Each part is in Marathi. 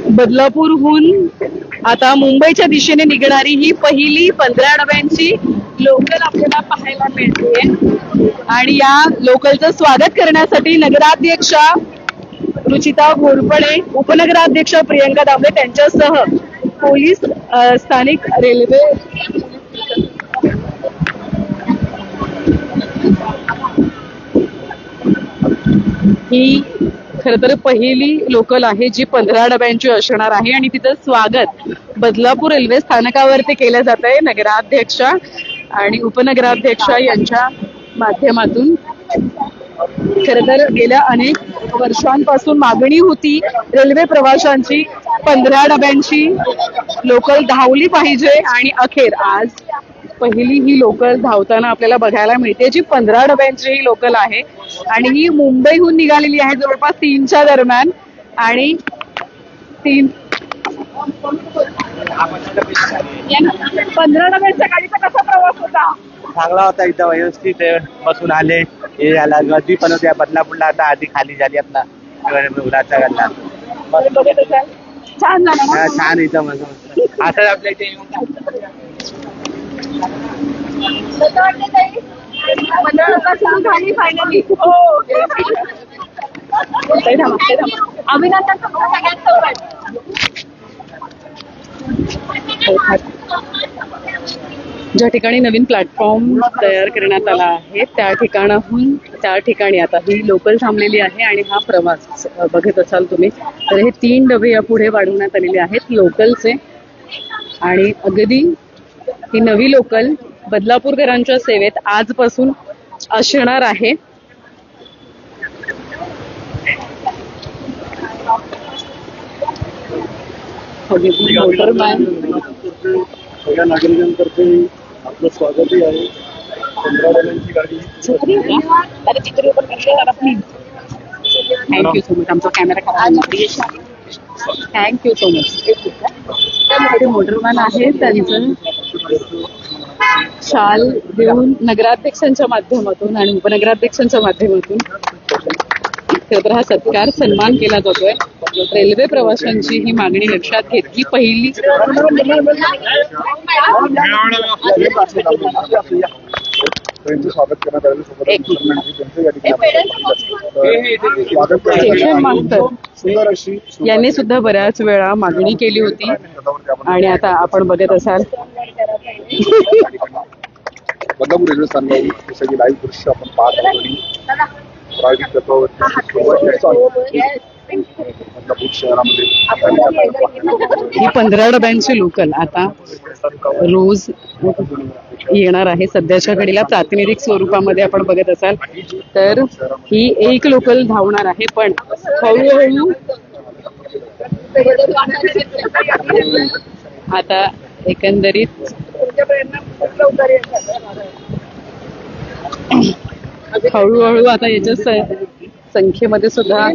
बदलापूरहून आता मुंबईच्या दिशेने निघणारी ही पहिली 15 डब्यांची लोकल आपल्याला पाहायला मिळते आणि या लोकलचं स्वागत करण्यासाठी नगराध्यक्षा रुचिता घोरपडे, उपनगराध्यक्ष प्रियंका दामले त्यांच्यासह पोलीस, स्थानिक रेल्वे ही खर तर पहिली लोकल आहे जी 15 डब्यांची असणार आहे आणि तिचं स्वागत बदलापूर रेल्वे स्थानकावरती केलं जात आहे नगराध्यक्षा आणि उपनगराध्यक्षा यांच्या माध्यमातून। खर तर गेल्या अनेक वर्षांपासून मागणी होती रेल्वे प्रवाशांची 15 डब्यांची लोकल धावली पाहिजे आणि अखेर आज पहिली ही लोकल धावताना आपल्याला बघायला मिळते जी 15 डब्यांची ही लोकल आहे आणि ही मुंबईहून निघालेली आहे जवळपास 3च्या दरम्यान आणि 15 डब्यांच्या गाडीचा कसा प्रवास होता? चांगला होता, इथं व्यवस्थित बसून आले, हे झाला गर्दी पण होती बदलापूरला, आता आधी खाली झाली आपला उडाचा गल्ला छान झालं ना? छान इथं मस्त असं आपल्या इथे फायनली अभिनंदन ज्या ठिकाणी नवीन प्लॅटफॉर्म तयार करण्यात आला आहे त्या ठिकाणी आता ही लोकल थांबलेली आहे आणि हा प्रवास बघत असाल तुम्ही तर हे 3 डबे या पुढे वाढवण्यात आलेले आहेत लोकलचे आणि अगदी ही नवी लोकल बदलापूरकरांच्या सेवेत आजपासून असणार आहे। मोटरमॅन सगळ्या नागरिकांतर्फे आपलं स्वागतही आहे। 15 डब्यांची गाडी थँक्यू सो मच आमचा कॅमेरा थँक्यू सो मच। मोटरमॅन आहे त्यांचं शाल देऊन नगराध्यक्षांच्या माध्यमातून आणि उपनगराध्यक्षांच्या माध्यमातून तर हा सत्कार सन्मान केला जातोय। रेल्वे प्रवाशांची ही मागणी लक्षात घेत ही पहिली स्वागत करण्यात आलेलं स्टेशन मास्टर यांनी सुद्धा बऱ्याच वेळा मागणी केली होती आणि आता आपण बघत असाल बदलापूर रेल्वे स्थानकावरून सगळी लाईव्ह दृश्य आपण पाहत आहोत। प्रायोगिक तत्वावरती बदलापूर शहरामध्ये ही 15 डब्यांची लोकल आता रोज येणार आहे। सध्याच्या घडीला प्रातिनिधिक स्वरूपामध्ये आपण बघत असाल तर ही एक लोकल धावणार आहे पण हळूहळू आता एकंदरीत हळूहळू आता याच्या संख्येमध्ये सुद्धा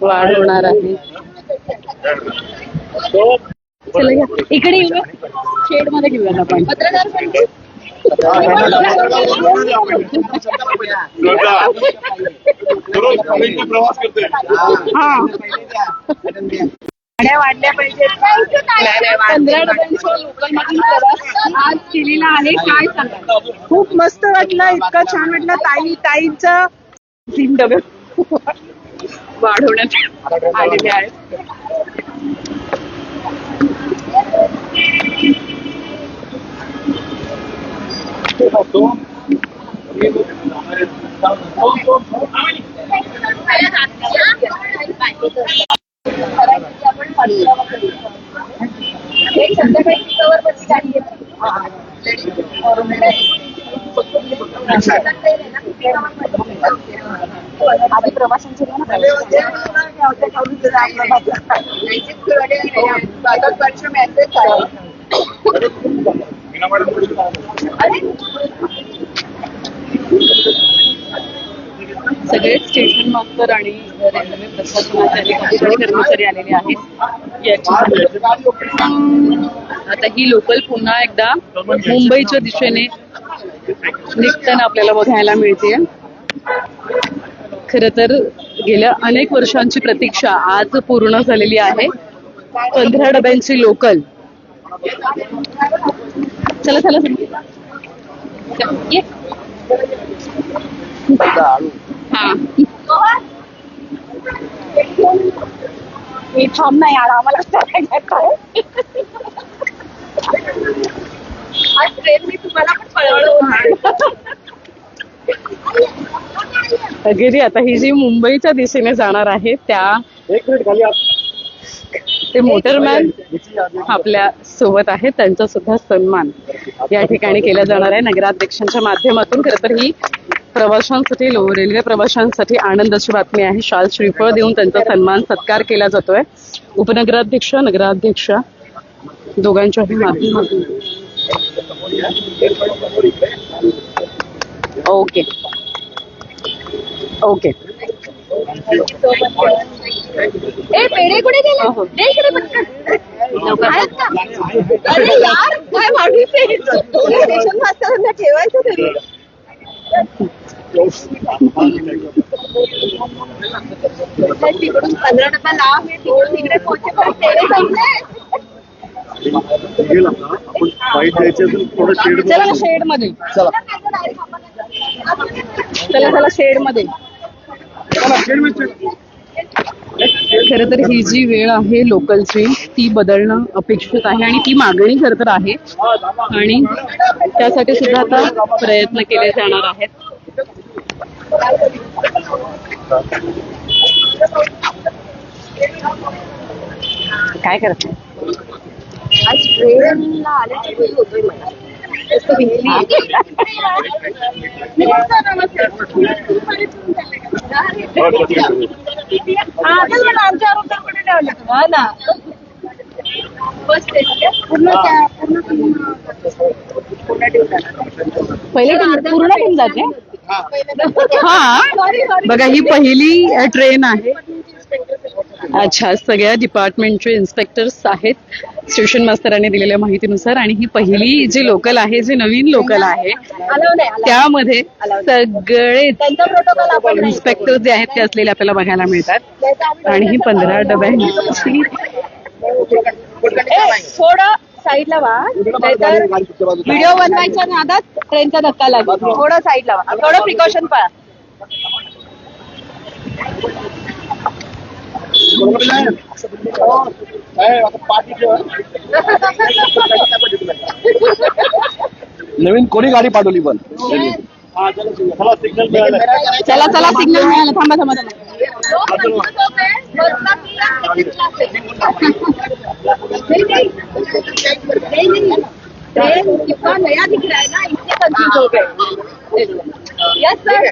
वाढ होणार आहे। इकडे येऊ शेड मध्ये घेऊया आपण गाड्या वाढल्या पाहिजेत। 15 डब्यांच्या लोकलमधून प्रवास आज केलेला आहे, काय सांगा? खूप मस्त वाटलं, इतकं छान वाटलं। ताईंचं 3 डबे वाढवण्यात आलेले आहेत। आधी प्रवाशांचे सगळे स्टेशन मास्तर आणि रेल्वे प्रशासनाचे अधिकारी कर्मचारी आलेले आहेत। आता ही लोकल पुन्हा एकदा मुंबईच्या दिशेने निघताना आपल्याला बघायला मिळते। खरं तर गेल्या अनेक वर्षांची प्रतीक्षा आज पूर्ण झालेली आहे 15 डब्यांची लोकल. चला चला ये. हा मी थांब नाही यार आम्हाला आज ट्रेन मी तुम्हाला पण कळवलं. अगदी आता ही जी मुंबईच्या दिशेने जाणार आहे त्या ते मोटरमॅन आपल्या सोबत आहेत, त्यांचा सुद्धा सन्मान या ठिकाणी केला जाणार आहे नगराध्यक्षांच्या माध्यमातून. खरं तर ही प्रवाशांसाठी रेल्वे प्रवाशांसाठी आनंदाची बातमी आहे. शाल श्रीफळ देऊन त्यांचा सन्मान सत्कार केला जातोय उपनगराध्यक्ष नगराध्यक्ष दोघांच्याही माध्यमातून. Okay okay. ए पेढे कुठे गेले? दे इकडे पटकन. अरे यार काय माणूस आहे. स्टेशन मास्टरांना ठेवायचं तरी. तिकडून 15 डब्बा लांब आहे, तिकडून तिकडे पोहोचेपर्यंत पेढे संपले. आपण फाईट द्यायचे थोडं शेड चला ना शेड मध्ये. चला चला चला शेड मध्ये. खरं तर ही जी वेळ आहे लोकलची ती बदलणं अपेक्षित आहे आणि ती मागणी खरं तर आहे आणि त्यासाठी सुद्धा आता प्रयत्न केले जाणार आहेत. काय करत आज ट्रेनला आल्याची वेळ होतोय मला. तसं भिजली. आमच्या कुठे ठेवलं. हा ना बस पहिले पूर्ण होऊन जाते. हा बघा ही पहिली ट्रेन आहे. अच्छा सगळ्या डिपार्टमेंटचे इन्स्पेक्टर्स आहेत स्टेशन मास्तरांनी दिलेल्या माहितीनुसार आणि ही पहिली जी लोकल आहे जी नवीन लोकल आहे त्यामध्ये सगळे इन्स्पेक्टर जे आहेत ते असलेले आपल्याला बघायला मिळतात आणि ही 15 डब्यांची थोडं साईडला वा. व्हिडिओ बनवायच्या नादात ट्रेनचा धक्का लागला. थोडं साईडला वा. थोडं प्रिकॉशन पाळा. नवीन कोणी गाडी पाठवली पण चला चला सिग्नल मिळाला. थांबा थांबा थांबा. ट्रेन कितना नया दिख रहा है ना इससे कंफ्यूज हो गए. Yes sir.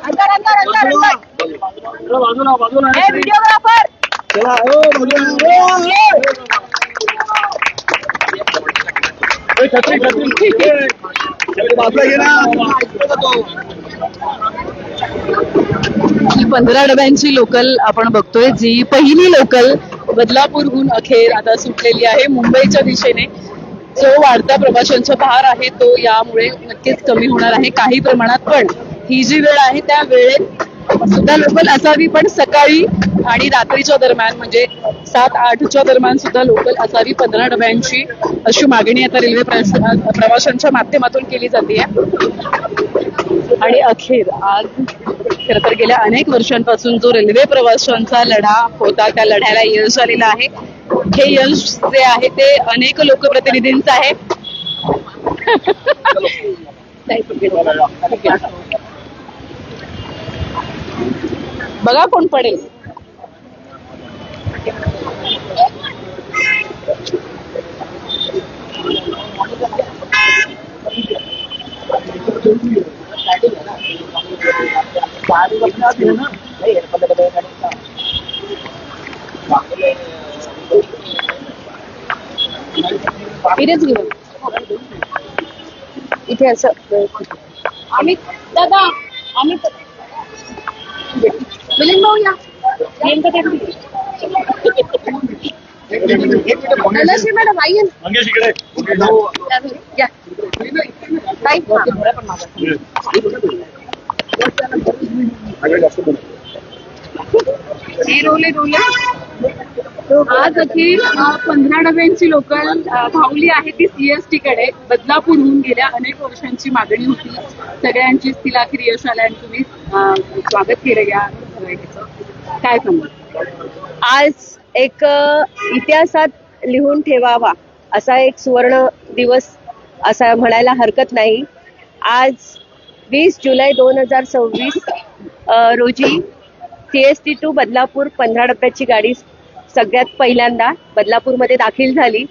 अंदर अंदर अंदर अंदर. बाजूला वीडियोग्राफर. चला छत्री बाजूला घे ना. ही 15 डब्यांची लोकल आपण बघतोय जी पहिली लोकल बदलापूरहून अखेर आता सुटलेली आहे मुंबईच्या दिशेने. जो वाढता प्रवाशांचा भार आहे तो यामुळे नक्कीच कमी होणार आहे काही प्रमाणात. पण ही जी वेळ आहे त्या वेळेत सुद्धा लोकल असावी पण सकाळी आणि रात्रीच्या दरम्यान म्हणजे 7-8च्या दरम्यान सुद्धा लोकल असावी 15 डब्यांची अशी मागणी आता रेल्वे प्रवाशांच्या माध्यमातून केली जाते. आणि अखेर आज खरं तर गेल्या अनेक वर्षांपासून जो रेल्वे प्रवाशांचा लढा होता त्या लढ्याला यश आलेलं आहे. हे यश जे आहे ते अनेक लोकप्रतिनिधींचं आहे. बघा कोण पडेल. इथेच घेऊ इथे असं. अमित दादा अमित मिलिंद भाऊ या. मॅडम आई सगळ्यात जास्त बोलतो. रोले आज अखेर 15 डब्यांची लोकल धावली आहे ती सीएसटी कडे. बदलापूरहून गेल्या अनेक वर्षांची मागणी होती सगळ्यांचीच, तिला अखेर यश आलं आणि तुम्ही स्वागत केलं या काय सांगा. आज एक इतिहासात लिहून ठेवावा असा एक सुवर्ण दिवस असा म्हणायला हरकत नाही. आज 20 जुलै 2026 रोजी सीएसटी टू बदलापूर 15 डब्याची गाडी सगळ्यात पहिल्यांदा बदलापूरमध्ये दाखल झाली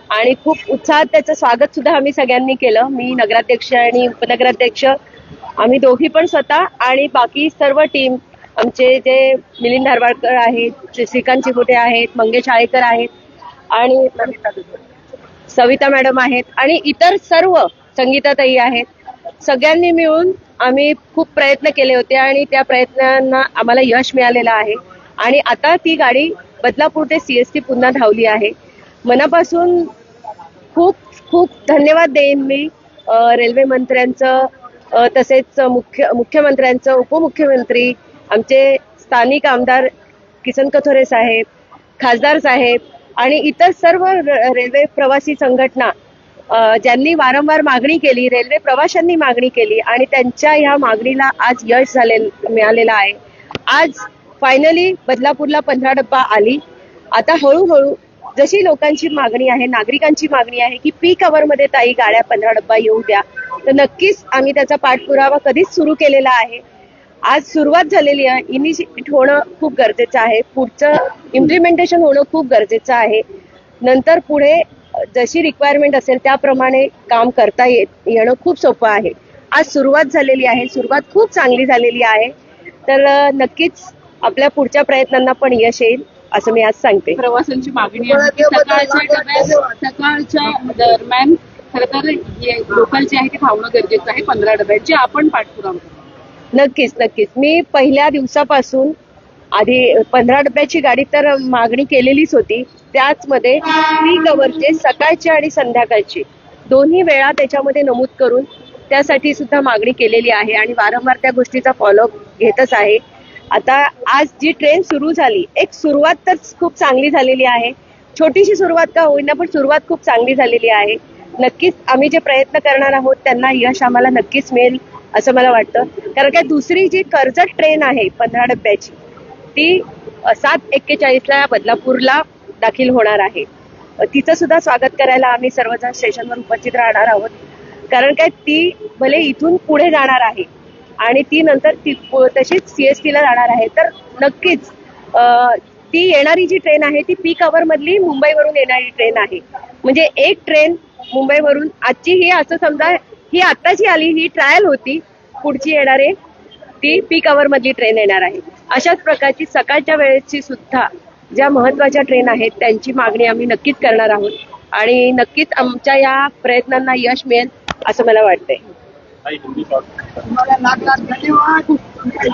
आणि खूप उत्साहात त्याचं स्वागत सुद्धा आम्ही सगळ्यांनी केलं. मी नगराध्यक्ष आणि उपनगराध्यक्ष आम्ही दोघी पण स्वतः आणि बाकी सर्व टीम, आमचे जे मिलिंद धारवाडकर आहेत, श्रीकांत चिकोटे आहेत, मंगेश आळेकर आहेत आणि सविता मॅडम आहेत आणि इतर सर्व संगीताताई आहेत. सगळ्यांनी मिळून आम्ही खूप प्रयत्न केले होते आणि त्या प्रयत्नांना आम्हाला यश मिळालेलं आहे आणि आता ती गाडी बदलापूर ते सीएसटी पुन्हा धावली आहे. मनापासून खूप खूप धन्यवाद देईन मी रेल्वे मंत्र्यांचं, तसेच मुख्यमंत्र्यांचं, उपमुख्यमंत्री, आमचे स्थानिक आमदार किसन कथोरे साहेब, खासदार साहेब आणि इतर सर्व रेल्वे प्रवासी संघटना ज्यांनी वारंवार मागणी केली, रेल्वे प्रवाशांनी मागणी केली आणि त्यांच्या ह्या मागणीला आज यश मिळालेलं आहे. आज फायनली बदलापूरला 15 डब्बा आली. आता हळूहळू जशी लोकांची मागणी आहे, नागरिकांची मागणी आहे की पीक अवरमध्ये ताई गाड्या 15 डब्बा येऊ द्या, तर नक्कीच आम्ही त्याचा पाठपुरावा कधीच सुरू केलेला आहे. आज सुरुवात झालेली आहे. इनिशिएट होणं खूप गरजेचं आहे, पुढचं इम्प्लिमेंटेशन होणं खूप गरजेचं आहे. नंतर पुढे जशी रिक्वायरमेंट असेल त्याप्रमाणे काम करता येणं खूप सोपं आहे. आज सुरुवात झालेली आहे, सुरुवात खूप चांगली झालेली आहे. तर नक्कीच आपल्या पुढच्या प्रयत्नांना पण यश येईल असं मी आज सांगते. प्रवाशांची मागणी आहे की सकाळच्या दरम्यान खरं तर लोकल जी आहे ती धावणं गरजेचं आहे 15 डब्यांची. आपण पाठपुरावा नक्कीच नक्कीच. मी पहिल्या दिवसापासून आधी 15 डब्याची गाडी तर मागणी केलेलीच होती. त्याचमध्ये पीक अवरचे सकाळची आणि संध्याकाळची दोन्ही वेळा त्याच्यामध्ये नमूद करून त्यासाठी सुद्धा मागणी केलेली आहे आणि वारंवार त्या गोष्टीचा फॉलोअप घेतच आहे. आता आज जी ट्रेन सुरू झाली, एक सुरुवात तर खूप चांगली झालेली आहे. छोटीशी सुरुवात का होईना पण सुरुवात खूप चांगली झालेली आहे. नक्कीच आम्ही जे प्रयत्न करणार आहोत त्यांना यश आम्हाला नक्कीच मिळेल असं मला वाटतं. कारण काय दुसरी जी कर्जत ट्रेन आहे 15 डब्याची ती 7:41 बदलापूरला दाखल होणार आहे. तिचं सुद्धा स्वागत करायला आम्ही सर्वजण स्टेशनवर उपस्थित राहणार आहोत. कारण काय ती भले इथून पुढे जाणार आहे आणि ती नंतर तशीच सीएसटीला जाणार आहे. तर नक्कीच ती येणारी जी ट्रेन आहे ती पीक अवर मधली मुंबईवरून येणारी ट्रेन आहे. म्हणजे एक ट्रेन मुंबईवरून आजची ही असं समजा ही आत्ताची आली, ही ट्रायल होती. पुढची येणारे ती पीक अवर मधली ट्रेन येणार आहे. अशाच प्रकारची सकाळच्या वेळेची सुद्धा ज्या महत्वाच्या ट्रेन आहेत त्यांची मागणी आम्ही नक्कीच करणार आहोत आणि नक्कीच आमच्या या प्रयत्नांना यश मिळेल असं मला वाटतंय.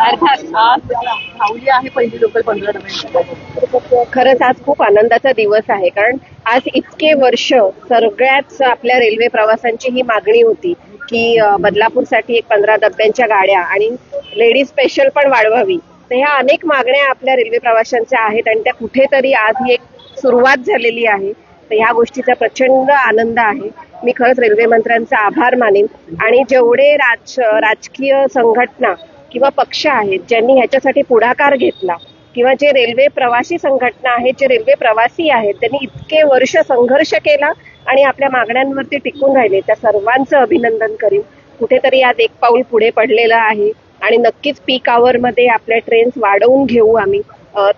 अर्थात आज धावली आहे पहिली लोकल 15 डब्यांची. खरंच आज खूप आनंदाचा दिवस आहे. कारण आज इतके वर्ष सगळ्याच आपल्या रेल्वे प्रवासांची ही मागणी होती की बदलापूरसाठी 15 डब्यांच्या गाड्या आणि लेडीज स्पेशल पण वाढवावी. तर ह्या अनेक मागण्या आपल्या रेल्वे प्रवाशांच्या आहेत आणि त्या कुठेतरी आज ही एक सुरुवात झालेली आहे. तर ह्या गोष्टीचा प्रचंड आनंद आहे. मी खरंच रेल्वे मंत्र्यांचा आभार मानेन आणि जेवढे राजकीय संघटना किंवा पक्ष आहेत ज्यांनी ह्याच्यासाठी पुढाकार घेतला किंवा जे रेल्वे प्रवासी संघटना आहेत, जे रेल्वे प्रवासी आहेत, त्यांनी इतके वर्ष संघर्ष केला आणि आपल्या मागण्यांवरती टिकून राहिले, त्या सर्वांचं अभिनंदन करीन. कुठेतरी आज एक पाऊल पुढे पडलेलं आहे आणि नक्कीच पीक आवर मध्ये आपल्या ट्रेन्स वाढवून घेऊ आम्ही.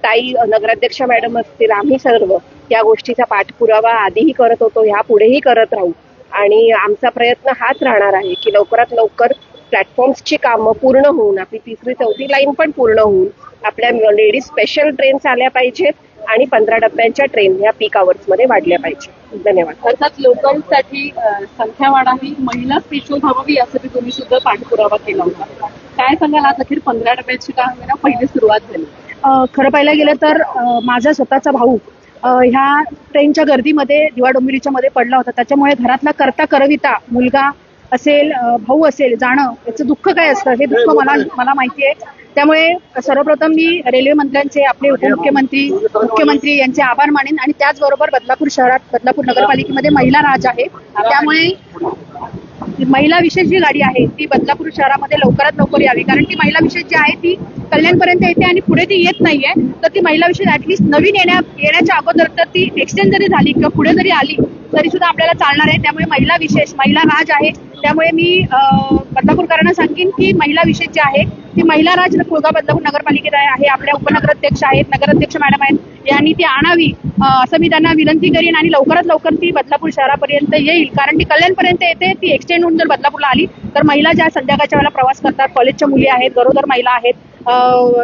ताई नगराध्यक्ष मॅडम असतील, आम्ही सर्व या गोष्टीचा पाठपुरावा आधीही करत होतो, ह्या पुढेही करत राहू आणि आमचा प्रयत्न हाच राहणार आहे की लवकरात लवकर प्लॅटफॉर्म्सची कामं पूर्ण होऊन आपली 3री 4थी लाईन पण पूर्ण होऊन आपल्या लेडीज स्पेशल ट्रेन्स आल्या पाहिजेत आणि 15 डब्यांच्या ट्रेन या पीक आवर्स मध्ये वाढल्या पाहिजे. धन्यवाद. अर्थात लोकलसाठी संख्या वाढावी, महिला स्पेशल धावावी यासाठी तुम्ही सुद्धा पाठपुरावा केला होता. काय सांगाल आज अखेर 15 डब्याची का होईना पहिली सुरुवात झाली? खरं पाहायला गेलं तर माझा स्वतःचा भाऊ ह्या ट्रेनच्या गर्दीमध्ये दिवा डोंबिवलीच्या मध्ये पडला होता. त्याच्यामुळे घरातला करता करविता मुलगा असेल, भाऊ असेल जाणं, याचं दुःख काय असतं हे दुःख मला माहिती आहे. त्यामुळे सर्वप्रथम मी रेल्वे मंत्र्यांचे, आपले उपमुख्यमंत्री, मुख्यमंत्री यांचे आभार मानेन. आणि त्याचबरोबर बदलापूर शहरात, बदलापूर नगरपालिकेमध्ये महिला राज आहे. त्यामुळे महिला विशेष जी गाडी आहे ती बदलापूर शहरामध्ये लवकरात लवकर यावी, कारण ती महिला विशेष जी आहे ती कल्याणपर्यंत येते आणि पुढे ती येत नाहीये. तर ती महिला विशेष ऍटलीस्ट नवीन येण्याच्या अगोदर तर ती एक्सटेंड जरी झाली किंवा पुढे जरी आली तरी सुद्धा आपल्याला चालणार आहे. त्यामुळे महिला विशेष, महिला राज आहे. त्यामुळे मी बदलापूरकरांना सांगेन की महिला विशेष जी आहे ती महिला राज कुळगाव बदलापूर नगरपालिकेत आहे. आपल्या उपनगराध्यक्ष आहेत, नगराध्यक्ष मॅडम आहेत, यांनी ती आणावी असं मी त्यांना विनंती करीन. आणि लवकरात लवकर ती बदलापूर शहरापर्यंत येईल, कारण ती कल्याणपर्यंत येते. ती एक्सटेंड होऊन जर बदलापूरला आली तर महिला ज्या संध्याकाळच्या वेळेला प्रवास करतात, कॉलेजच्या मुली आहेत, गरोदर महिला आहेत,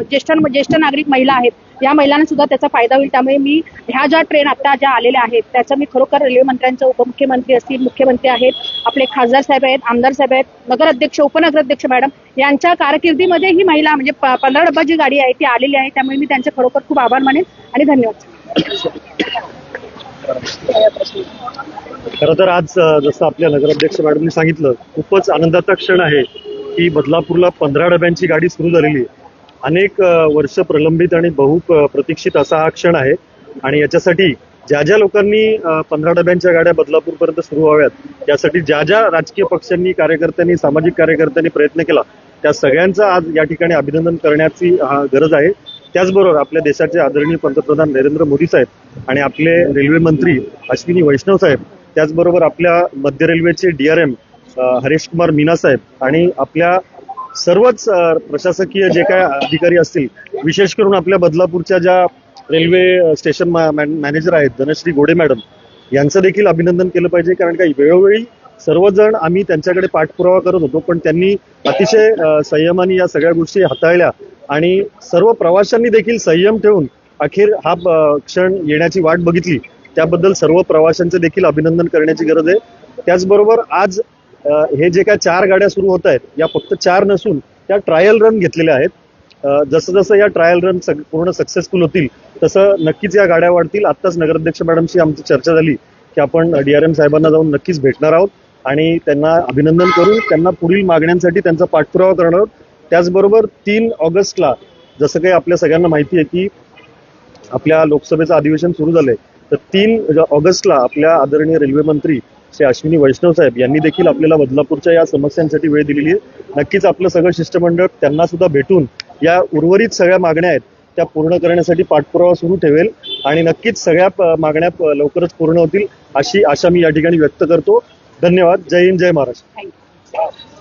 ज्येष्ठ नागरिक महिला आहेत, या महिलांना सुद्धा त्याचा फायदा होईल. त्यामुळे मी ह्या ज्या ट्रेन आता ज्या आलेल्या आहेत त्याचा मी खरोखर रेल्वे मंत्र्यांचं, उपमुख्यमंत्री असतील, मुख्यमंत्री आहेत, आपले खासदार साहेब आहेत, आमदार साहेब आहेत, नगराध्यक्ष, उपनगराध्यक्ष मॅडम यांच्या कारकिर्दीमध्ये ही महिला म्हणजे 15 डब्बा जी गाडी आहे ती आलेली आहे. त्यामुळे मी त्यांचे खरोखर खूप आभार मानेन आणि धन्यवाद. खरं तर आज जसं आपल्या नगराध्यक्ष मॅडमनी सांगितलं, खूपच आनंदाचा क्षण आहे की बदलापूरला 15 डब्यांची गाडी सुरू झालेली आहे. अनेक वर्ष प्रलंबित आणि प्रतीक्षित असा हा क्षण आहे. आणि याच्यासाठी ज्या ज्या लोकांनी 15 डब्यांच्या गाड्या बदलापूरपर्यंत सुरू व्हाव्यात यासाठी ज्या ज्या राजकीय पक्षांनी, कार्यकर्त्यांनी, सामाजिक कार्यकर्त्यांनी प्रयत्न केला त्या सगळ्यांचं आज या ठिकाणी अभिनंदन करण्याची गरज आहे. त्याचबरोबर आपल्या देशाचे आदरणीय पंतप्रधान नरेंद्र मोदी साहेब आणि आपले रेल्वे मंत्री अश्विनी वैष्णव साहेब, त्याचबरोबर आपल्या मध्य रेल्वेचे DRM हरीश कुमार मीना साहेब आणि आपल्या सर्वच प्रशासकीय जे काय अधिकारी असतील, विशेष करून आपल्या बदलापूरच्या ज्या रेल्वे स्टेशन मॅनेजर आहेत धनश्री गोडे मॅडम, यांचं देखील अभिनंदन केलं पाहिजे. कारण काही वेळोवेळी सर्वजण आम्ही त्यांच्याकडे पाठपुरावा करत होतो, पण त्यांनी अतिशय संयमाने या सगळ्या गोष्टी हाताळल्या आणि सर्व प्रवाशांनी देखील संयम ठेवून अखेर हा क्षण येण्याची वाट बघितली. त्याबद्दल सर्व प्रवाशांचे देखील अभिनंदन करण्याची गरज आहे. त्याचबरोबर आज हे जे काय 4 गाड्या सुरू होत आहेत या फक्त 4 नसून त्या ट्रायल रन घेतलेल्या आहेत. जसं जसं या ट्रायल रन पूर्ण सक्सेसफुल होतील तसं नक्कीच या गाड्या वाढतील. आत्ताच नगराध्यक्ष मॅडमशी आमची चर्चा झाली की आपण DRM साहेबांना जाऊन नक्कीच भेटणार आहोत आणि त्यांना अभिनंदन करून त्यांना पुढील मागण्यांसाठी त्यांचा पाठपुरावा करणार आहोत. त्याचबरोबर 3 ऑगस्टला जसं काही आपल्या सगळ्यांना माहिती आहे की आपल्या लोकसभेचं अधिवेशन सुरू झालंय, तर 3 ऑगस्टला आपल्या आदरणीय रेल्वे मंत्री श्री अश्विनी वैष्णव साहेब यांनी देखील आपल्याला बदलापूरच्या या समस्यांसाठी वेळ दिलेली आहे. नक्कीच आपलं सगळं शिष्टमंडळ त्यांना सुद्धा भेटून या उर्वरित सगळ्या मागण्या आहेत त्या पूर्ण करण्यासाठी पाठपुरावा सुरू ठेवेल आणि नक्कीच सगळ्या मागण्या लवकरच पूर्ण होतील अशी आशा मी या ठिकाणी व्यक्त करतो. धन्यवाद. जय हिंद, जय महाराष्ट्र. थँक्यू.